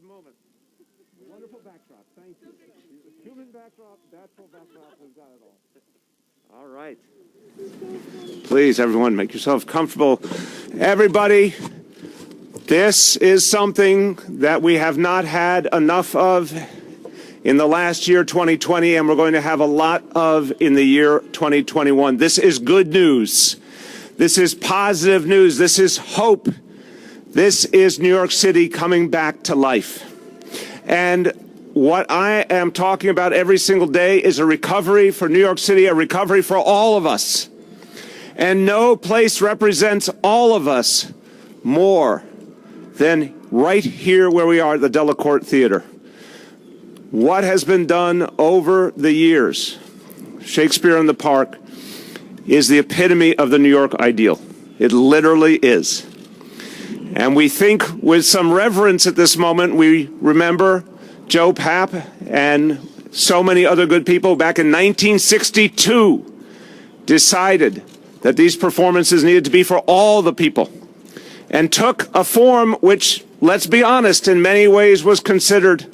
good moment. Wonderful backdrop. Thank you. Human backdrop, natural backdrop, we've got it all. All right. Please, everyone, make yourselves comfortable. Everybody, this is something that we have not had enough of in the last year, 2020, and we're going to have a lot of in the year 2021. This is good news. This is positive news. This is hope. This is New York City coming back to life. And what I am talking about every single day is a recovery for New York City, a recovery for all of us. And no place represents all of us more than right here where we are at the Delacorte Theater. What has been done over the years, Shakespeare in the Park, is the epitome of the New York ideal. It literally is. And we think with some reverence at this moment, we remember Joe Papp and so many other good people back in 1962 decided that these performances needed to be for all the people and took a form which, let's be honest, in many ways was considered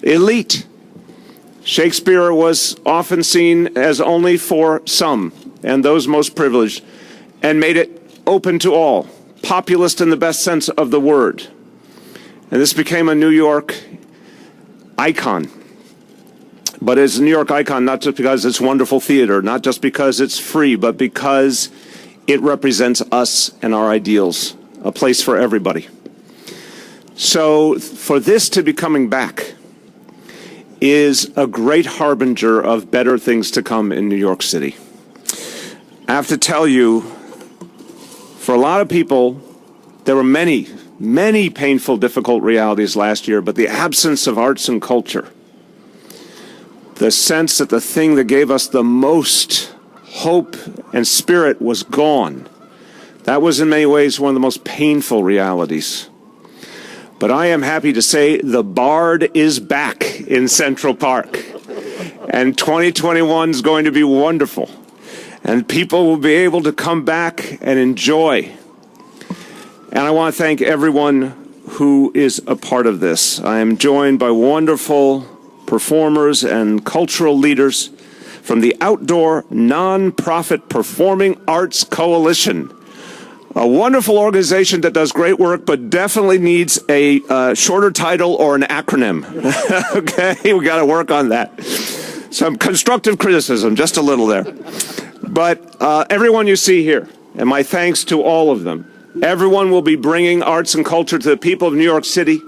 elite. Shakespeare was often seen as only for some and those most privileged, and made it open to all, populist in the best sense of the word. And this became a New York icon. But it's a New York icon not just because it's wonderful theater, not just because it's free, but because it represents us and our ideals, a place for everybody. So for this to be coming back is a great harbinger of better things to come in New York City. I have to tell you, for a lot of people, there were many, many painful, difficult realities last year, but the absence of arts and culture, the sense that the thing that gave us the most hope and spirit was gone, that was in many ways one of the most painful realities. But I am happy to say the Bard is back in Central Park, and 2021 is going to be wonderful. And people will be able to come back and enjoy. And I want to thank everyone who is a part of this. I am joined by wonderful performers and cultural leaders from the Outdoor Nonprofit Performing Arts Coalition, a wonderful organization that does great work, but definitely needs a shorter title or an acronym. Okay, we got to work on that. Some constructive criticism, just a little there. But everyone you see here, and my thanks to all of them, everyone will be bringing arts and culture to the people of New York City,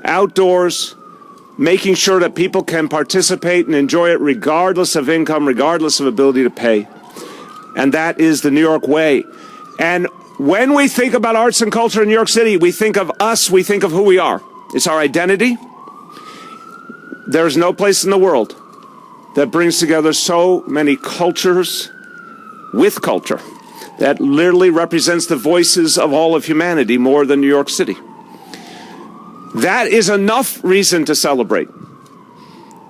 outdoors, making sure that people can participate and enjoy it regardless of income, regardless of ability to pay. And that is the New York way. And when we think about arts and culture in New York City, we think of us, we think of who we are. It's our identity. There's no place in the world that brings together so many cultures with culture, that literally represents the voices of all of humanity more than New York City. That is enough reason to celebrate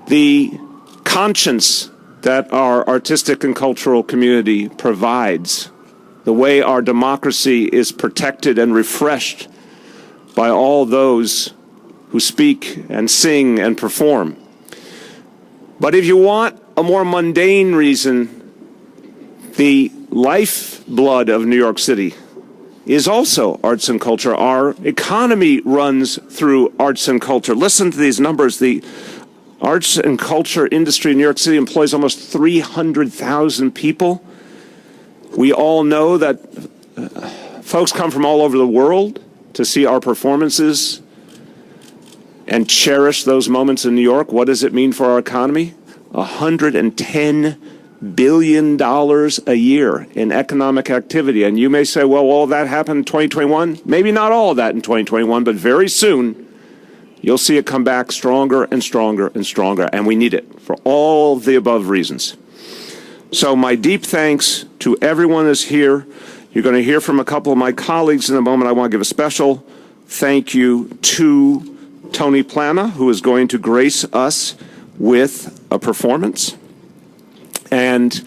the conscience that our artistic and cultural community provides, the way our democracy is protected and refreshed by all those who speak and sing and perform. But if you want a more mundane reason, the lifeblood of New York City is also arts and culture. Our economy runs through arts and culture. Listen to these numbers. The arts and culture industry in New York City employs almost 300,000 people. We all know that folks come from all over the world to see our performances and cherish those moments in New York. What does it mean for our economy? $110 billion a year in economic activity. And you may say, well, all that happened in 2021. Maybe not all of that in 2021, but very soon you'll see it come back stronger and stronger and stronger. And we need it for all the above reasons. So my deep thanks to everyone who's here. You're going to hear from a couple of my colleagues in a moment. I want to give a special thank you to Tony Plana, who is going to grace us with a performance, and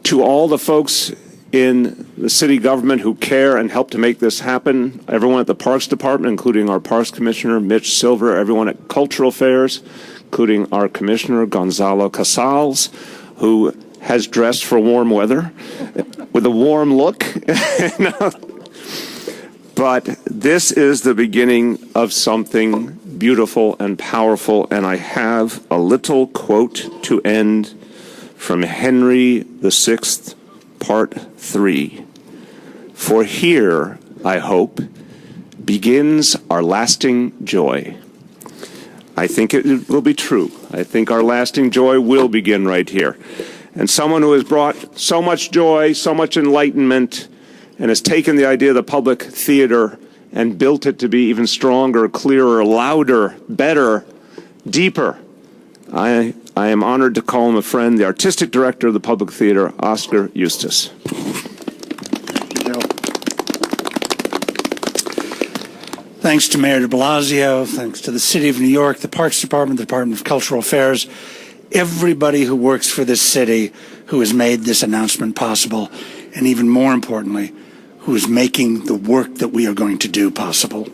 to all the folks in the city government who care and help to make this happen, everyone at the Parks Department, including our Parks Commissioner, Mitch Silver, everyone at Cultural Affairs, including our Commissioner, Gonzalo Casals, who has dressed for warm weather with a warm look. But this is the beginning of something beautiful and powerful, and I have a little quote to end from Henry VI, Part 3. For here, I hope, begins our lasting joy. I think it will be true. I think our lasting joy will begin right here. And someone who has brought so much joy, so much enlightenment, and has taken the idea of the public theater and built it to be even stronger, clearer, louder, better, deeper. I am honored to call him a friend, the artistic director of the Public Theater, Oscar Eustis. Thanks to Mayor de Blasio, thanks to the City of New York, the Parks Department, the Department of Cultural Affairs, everybody who works for this city who has made this announcement possible, and even more importantly, who is making the work that we are going to do possible.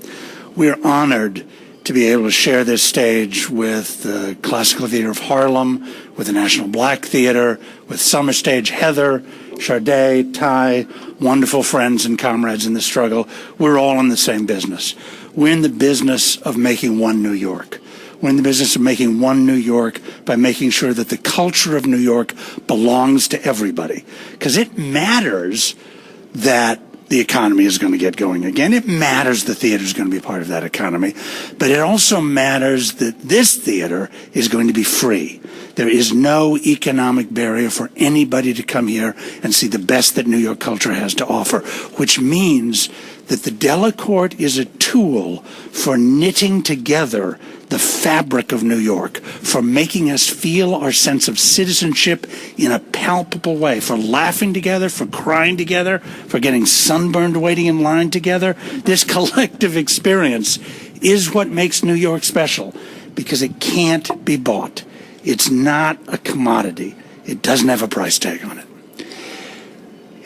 We are honored to be able to share this stage with the Classical Theater of Harlem, with the National Black Theater, with Summer Stage Heather, Sade, Ty, wonderful friends and comrades in the struggle. We're all in the same business. We're in the business of making one New York. We're in the business of making one New York by making sure that the culture of New York belongs to everybody. Because it matters that the economy is going to get going again. It matters the theater is going to be part of that economy. But it also matters that this theater is going to be free. There is no economic barrier for anybody to come here and see the best that New York culture has to offer, which means that the Delacorte is a tool for knitting together the fabric of New York, for making us feel our sense of citizenship in a palpable way, for laughing together, for crying together, for getting sunburned waiting in line together. This collective experience is what makes New York special, because it can't be bought. It's not a commodity. It doesn't have a price tag on it.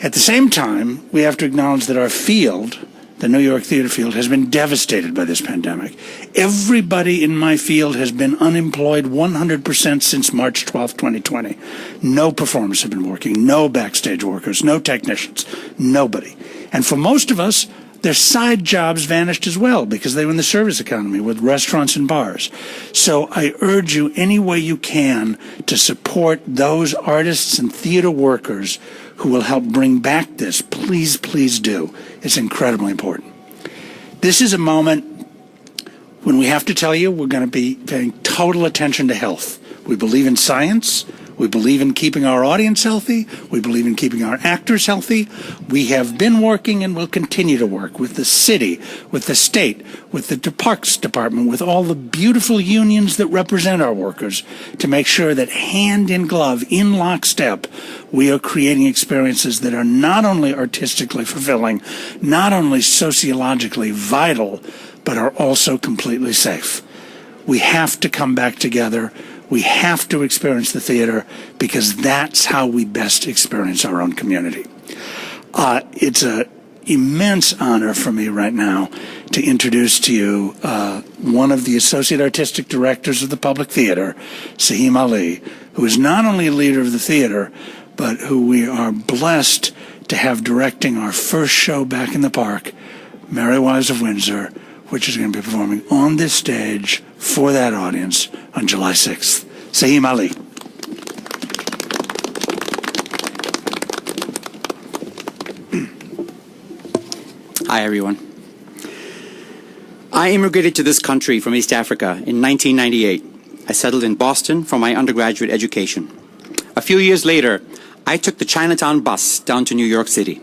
At the same time, we have to acknowledge that our field, the New York theater field, has been devastated by this pandemic. Everybody in my field has been unemployed 100% since March 12, 2020. No performers have been working, no backstage workers, no technicians, nobody. And for most of us, their side jobs vanished as well because they were in the service economy with restaurants and bars. So I urge you any way you can to support those artists and theater workers who will help bring back this. Please, please do. It's incredibly important. This is a moment when we have to tell you we're going to be paying total attention to health. We believe in science. We believe in keeping our audience healthy. We believe in keeping our actors healthy. We have been working and will continue to work with the city, with the state, with the Parks Department, with all the beautiful unions that represent our workers to make sure that hand in glove, in lockstep, we are creating experiences that are not only artistically fulfilling, not only sociologically vital, but are also completely safe. We have to come back together. We have to experience the theater because that's how we best experience our own community. It's an immense honor for me right now to introduce to you one of the Associate Artistic Directors of the Public Theater, Saheem Ali, who is not only a leader of the theater, but who we are blessed to have directing our first show back in the park, Merry Wives of Windsor, which is going to be performing on this stage for that audience on July 6th. Saheem Ali. Hi, everyone. I immigrated to this country from East Africa in 1998. I settled in Boston for my undergraduate education. A few years later, I took the Chinatown bus down to New York City.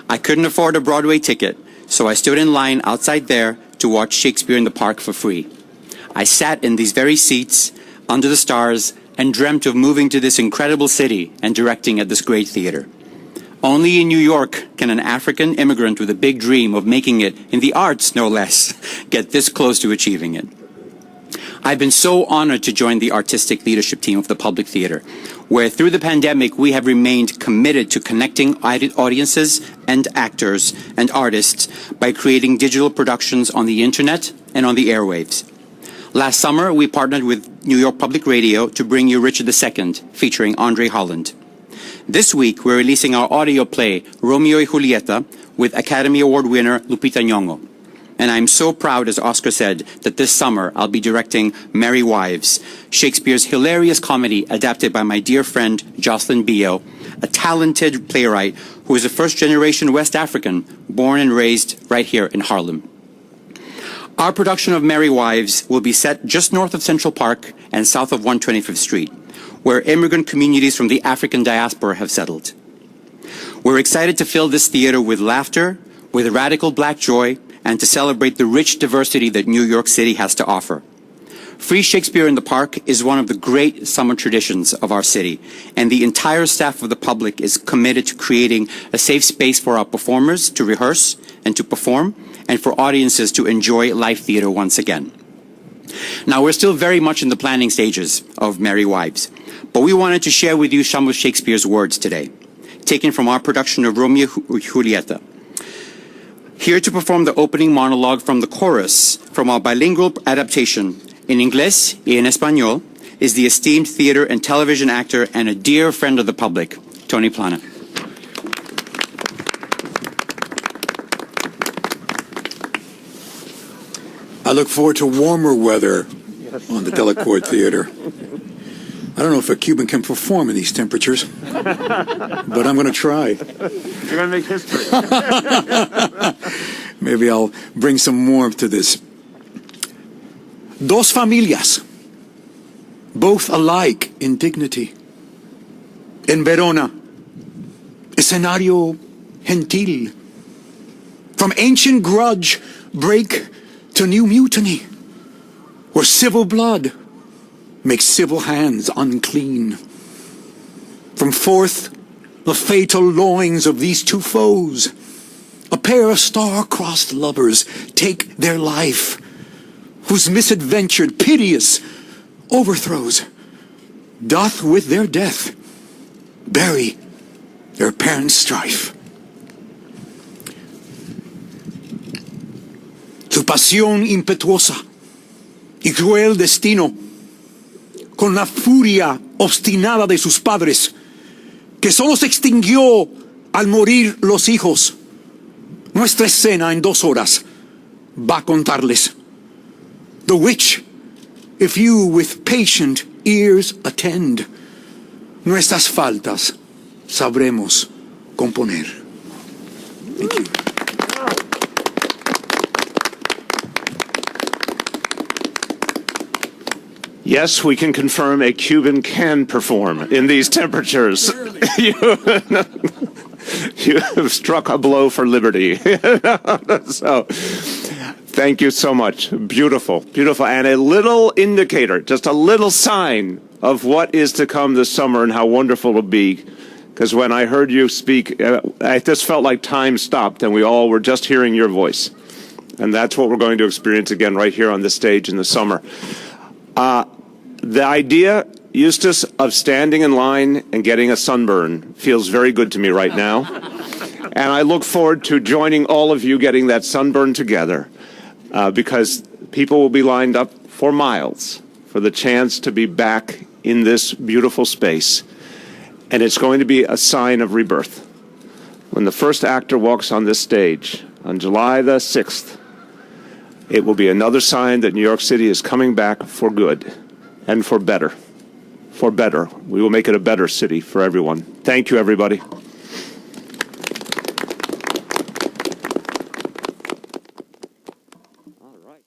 I couldn't afford a Broadway ticket, so I stood in line outside there to watch Shakespeare in the Park for free. I sat in these very seats under the stars and dreamt of moving to this incredible city and directing at this great theater. Only in New York can an African immigrant with a big dream of making it in the arts, no less, get this close to achieving it. I've been so honored to join the artistic leadership team of the Public Theater, where through the pandemic we have remained committed to connecting audiences and actors and artists by creating digital productions on the internet and on the airwaves. Last summer, we partnered with New York Public Radio to bring you Richard II, featuring Andre Holland. This week, we're releasing our audio play, Romeo y Julieta, with Academy Award winner Lupita Nyong'o. And I'm so proud, as Oscar said, that this summer I'll be directing Merry Wives, Shakespeare's hilarious comedy adapted by my dear friend Jocelyn Bio, a talented playwright who is a first-generation West African, born and raised right here in Harlem. Our production of Merry Wives will be set just north of Central Park and south of 125th Street, where immigrant communities from the African diaspora have settled. We're excited to fill this theater with laughter, with radical black joy, and to celebrate the rich diversity that New York City has to offer. Free Shakespeare in the Park is one of the great summer traditions of our city, and the entire staff of the Public is committed to creating a safe space for our performers to rehearse and to perform, and for audiences to enjoy live theater once again. Now, we're still very much in the planning stages of Merry Wives, but we wanted to share with you some of Shakespeare's words today, taken from our production of Romeo y Julieta. Here to perform the opening monologue from the chorus from our bilingual adaptation in Inglés y en Español is the esteemed theater and television actor and a dear friend of the Public, Tony Plana. I look forward to warmer weather on the Delacorte Theater. I don't know if a Cuban can perform in these temperatures, but I'm going to try. You're going to make history. Maybe I'll bring some warmth to this. Dos familias, both alike in dignity. En Verona, escenario gentil. From ancient grudge break to new mutiny, where civil blood makes civil hands unclean. From forth the fatal loins of these two foes, a pair of star-crossed lovers take their life, whose misadventured, piteous overthrows doth with their death bury their parents' strife. Su pasión impetuosa y cruel destino, con la furia obstinada de sus padres, que solo se extinguió al morir los hijos. Nuestra escena en 2 horas va a contarles, the which, if you with patient ears attend, nuestras faltas sabremos componer. Thank you. Yes, we can confirm a Cuban can perform in these temperatures. You have struck a blow for liberty. So, thank you so much. Beautiful, beautiful. And a little indicator, just a little sign of what is to come this summer and how wonderful it'll be. Because when I heard you speak, I just felt like time stopped and we all were just hearing your voice. And that's what we're going to experience again right here on this stage in the summer. The idea, Eustace, of standing in line and getting a sunburn feels very good to me right now. And I look forward to joining all of you getting that sunburn together because people will be lined up for miles for the chance to be back in this beautiful space. And it's going to be a sign of rebirth. When the first actor walks on this stage on July the 6th, it will be another sign that New York City is coming back for good. And for better. For better. We will make it a better city for everyone. Thank you, everybody. All right.